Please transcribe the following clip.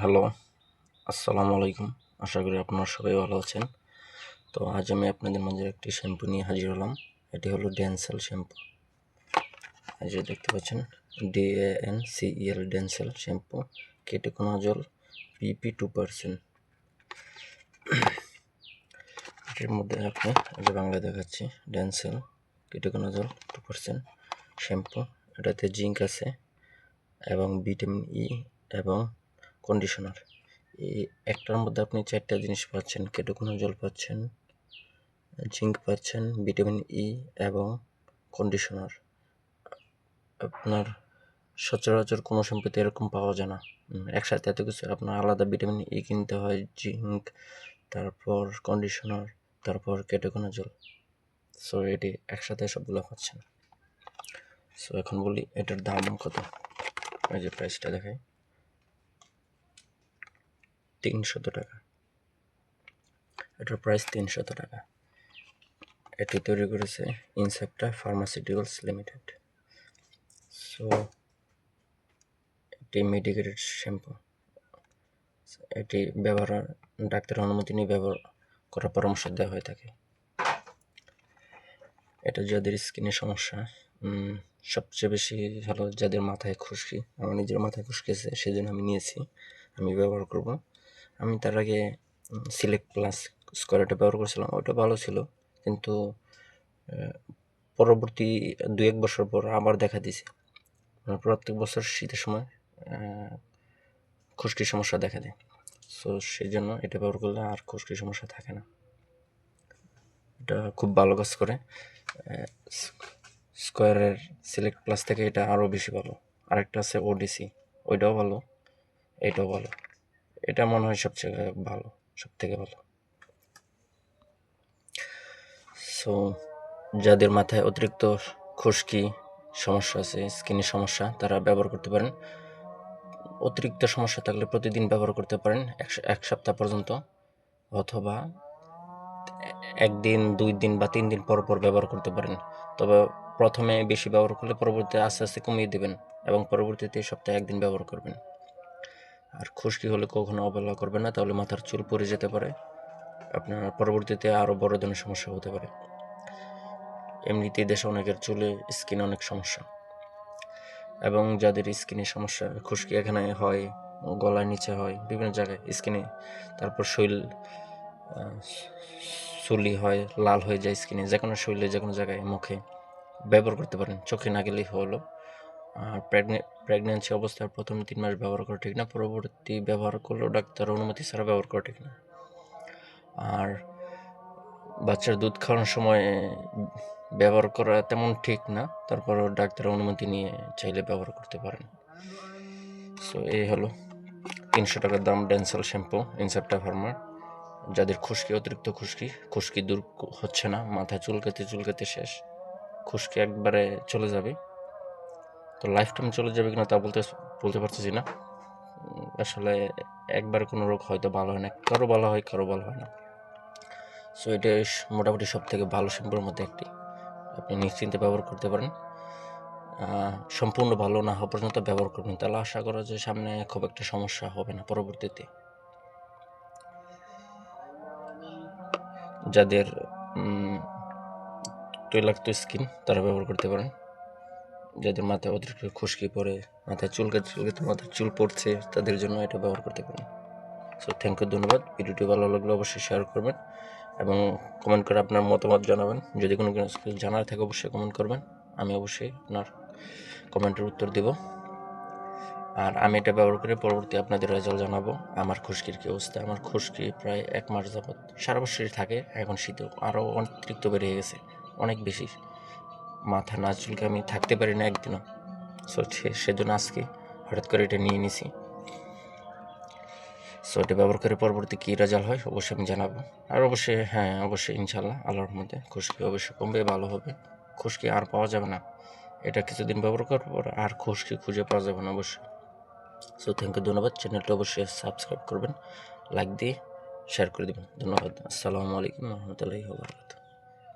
Hello, আসসালামু আলাইকুম। আশা করি আপনারা সবাই ভালো আছেন। তো আজ আমি আপনাদের মাঝে একটি শ্যাম্পু নিয়ে হাজির হলাম। এটি হলো ডেনসেল শ্যাম্পু। এই যে দেখতে পাচ্ছেন, DANCEL ডেনসেল শ্যাম্পু, কেটোকোনাজল PP 2%। এটির মধ্যে আপনি এই যে বাংলা দেখাচ্ছি, ডেনসেল কেটোকোনাজল 2% শ্যাম্পু। এটাতে জিঙ্ক আছে এবং ভিটামিন ই এবং কন্ডিশনার। এই একটার মধ্যে আপনি 4টা জিনিস পাচ্ছেন: কেটোকোনাজল পাচ্ছেন, জিঙ্ক পাচ্ছেন, ভিটামিন ই এবং কন্ডিশনার। আপনার সচরাচর কোনো শ্যাম্পুতে এরকম পাওয়া যায় না। একসাথে এত কিছু, আপনার আলাদা ভিটামিন ই কিনতে হয়, জিঙ্ক, তারপর কন্ডিশনার, তারপর কেটোকোনাজল। সো এটি একসাথে সবগুলো পাচ্ছেন। সো এখন বলি এটার দাম কত। এই যে প্রাইসটা দেখাই, 300 টাকা। এটার প্রাইস 300 টাকা। এটি তৈরি করেছে ইনসেপ্টা ফার্মাসিউটিক্যালস লিমিটেড। সো এটি মেডিকেটেড শ্যাম্পু। এটি ব্যবহার ডাক্তারের অনুমতি নিয়ে ব্যবহার করার পরামর্শ দেওয়া হয়ে থাকে। এটা যাদের স্কিনের সমস্যা, সবচেয়ে বেশি হলো যাদের মাথায় খুশকি। আমার নিজের মাথায় খুশকি আছে, সেজন্য আমি নিয়েছি, আমি ব্যবহার করব। আমি তার আগে সিলেক্ট প্লাস স্কোয়ারটা ব্যবহার করেছিলাম, ওটা ভালো ছিল, কিন্তু পরবর্তী 2-1 বছর পর আবার দেখা দিয়েছে। প্রত্যেক বছর শীতের সময় খুশকির সমস্যা দেখা দেয়। সো সেই জন্য এটা ব্যবহার করলে আর খুশকির সমস্যা থাকে না। এটা খুব ভালো কাজ করে। স্কোয়ারের সিলেক্ট প্লাস থেকে এটা আরও বেশি ভালো। আরেকটা আছে ওডিসি, ওইটাও ভালো, এটাও ভালো। এটা মনে হয় সবচেয়ে ভালো, সব থেকে ভালো। সো যাদের মাথায় অতিরিক্ত খুশকি সমস্যা আছে, স্কিনের সমস্যা, তারা ব্যবহার করতে পারেন। অতিরিক্ত সমস্যা থাকলে প্রতিদিন ব্যবহার করতে পারেন 1 সপ্তাহ পর্যন্ত, অথবা 1 দিন, 2 দিন বা 3 দিন পর পর ব্যবহার করতে পারেন। তবে প্রথমে বেশি ব্যবহার করলে পরবর্তীতে আস্তে আস্তে কমিয়ে দেবেন এবং পরবর্তীতে সপ্তাহে 1 দিন ব্যবহার করবেন। আর খুশকি হলে কখনো অবহেলা করবেন না, তাহলে মাথার চুল পড়ে যেতে পারে, আপনার পরবর্তীতে আরও বড় ধরনের সমস্যা হতে পারে। এমনিতেই দেশে অনেকের চুলে স্কিনে অনেক সমস্যা, এবং যাদের স্কিনের সমস্যা, খুশকি এখানে হয়, গলার নিচে হয়, বিভিন্ন জায়গায় স্কিনে, তারপর শরীর চুলি হয়, লাল হয়ে যায় স্কিনে, যে কোনো শরীরে যে কোনো জায়গায়, মুখে ব্যবহার করতে পারেন, চোখে না গেলেই হলো। আর প্রেগনেন্সি অবস্থার প্রথম 3 মাস ব্যবহার করা ঠিক না, পরবর্তী ব্যবহার করলেও ডাক্তার অনুমতি ছাড়া ব্যবহার করা ঠিক না। আর বাচ্চার দুধ খাওয়ানোর সময় ব্যবহার করা তেমন ঠিক না, তারপরও ডাক্তারের অনুমতি নিয়ে চাইলে ব্যবহার করতে পারেন। সো এই হলো 300 টাকার দাম ডেনসেল শ্যাম্পু ইনসেপ্টা ফার্মার। যাদের অতিরিক্ত খুশকি দূর হচ্ছে না, মাথায় চুলকাতে শেষ, খুশকি একবারে চলে যাবে, তো লাইফ টাইম চলে যাবে কিনা তা বলতে পারতেছি না। আসলে একবার কোনো রোগ হয়তো ভালো হয় না, কারো ভালো হয়, কারো ভালো হয় না। সো এটা মোটামুটি সব থেকে ভালো শ্যাম্পুর মধ্যে একটি, আপনি নিশ্চিন্তে ব্যবহার করতে পারেন। সম্পূর্ণ ভালো না হওয়া পর্যন্ত ব্যবহার করবেন, তাহলে আশা করা যায় সামনে খুব একটা সমস্যা হবে না পরবর্তীতে। যাদের তৈলাক্ত স্কিন, তারা ব্যবহার করতে পারেন। যাদের মাথায় অতিরিক্ত খুশকি পড়ে, মাথায় চুলকাতে মাথায় চুল পড়ছে, তাদের জন্য এটা ব্যবহার করতে পারেন। সো থ্যাংক ইউ, ধন্যবাদ। ভিডিওটি ভালো লাগলে অবশ্যই শেয়ার করবেন এবং কমেন্ট করে আপনার মতামত জানাবেন। যদি কোনো কিছু জানার থাকে অবশ্যই কমেন্ট করবেন, আমি অবশ্যই আপনার কমেন্টের উত্তর দেব। আর আমি এটা ব্যবহার করে পরবর্তী আপনাদের রেজাল্ট জানাবো। আমার খুশকির কী অবস্থা। আমার খুশকি প্রায় 1 মাস যাবত, সারা বছরই থাকে, এখন শীতেও আরও অতিরিক্ত বেড়ে গেছে, অনেক বেশি। মাথা না চুলকে আমি থাকতে পারি না একদিনও। সো সেজন্য আজকে হঠাৎ করে এটা নিয়ে নিছি। সো এটা ব্যবহার করে পরবর্তী কী রেজাল্ট হয় অবশ্যই আমি জানাবো। আর অবশ্যই ইনশাল্লাহ আল্লাহর মধ্যে খুশকি অবশ্যই কমবে, ভালো হবে। খুশকি আর পাওয়া যাবে না, এটা কিছুদিন ব্যবহার করার পর আর খুশকি খুঁজে পাওয়া যাবে না অবশ্যই। সো থ্যাংক ইউ, ধন্যবাদ। চ্যানেলটা অবশ্যই সাবস্ক্রাইব করবেন, লাইক দিয়ে শেয়ার করে দেবেন। ধন্যবাদ। আসসালামু আলাইকুম রহমতুল্লাহি ওয়া বারাকাতুহু।